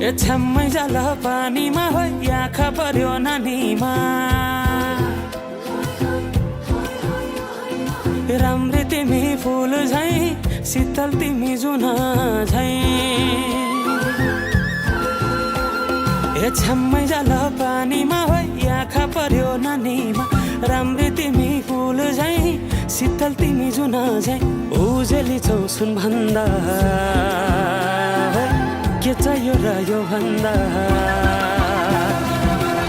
ए छ्याम्मै जाल पानीमा हो आँखा पर्यो नानीमा राम्री तिमी फुल झै शीतल तिमी जुन झै ए छ्याम्मै जाल पानीमा हो आँखा पर्यो नानीमा राम्री तिमी फुल झै शीतल तिमी जुन झै उजेली छौ सुन भन्दा के चाहियो र यो भन्दा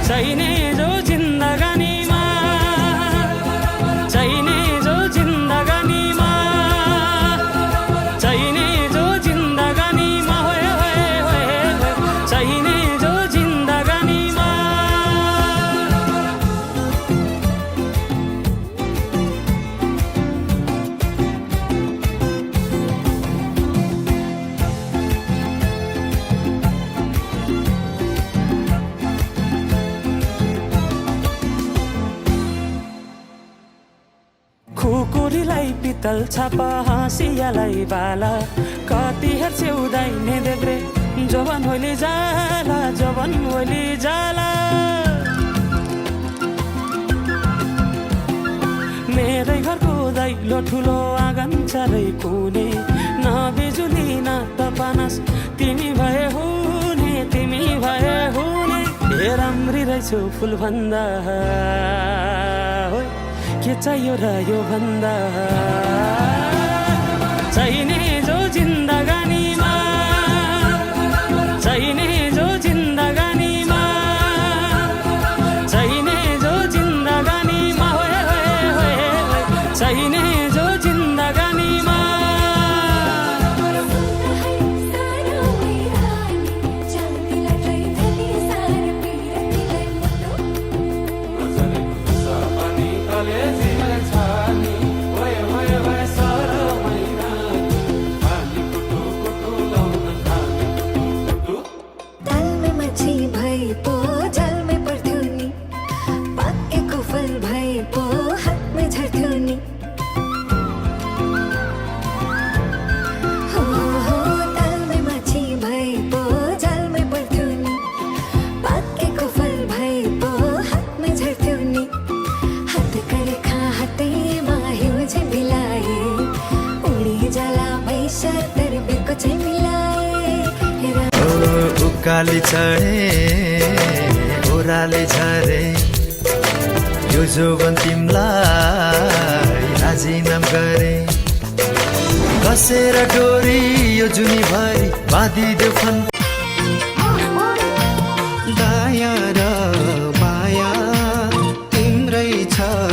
चाहिने जो जिन्दगानीमा चाहिने जो जिन्दगानीमा चाहिने जो जिन्दगानीमा होए होए होए चाहिने जो जिन्दगानीमा खुकुरीलाई पितल छापा हाँसियालाई बाला कति हेर्छे उदाइने देब्रे जवान होली जाला जवान होली जाला मेरै घरको दैलो ठुलो आँगन चारै कुने न बिजुली न त पानस तिमी भए हुने तिमी भए हुने ए राम्री रहेछौ फुल भन्दा के चाहियो र यो भन्दा चाहिने जो जिन्दगानीमा चाहिने जो जिन्दगानीमा चाहिने जो जिन्दगानीमा होए होए होए चाहिने जो जिन्दगानीमा उकाली चढे ओह्राले झरे यो जोवन तिमलाई राजीनाम गरे कसेर डोरी यो जुनी भरि बाँधिदेऊ फन दाया र बाया तिम्रै छ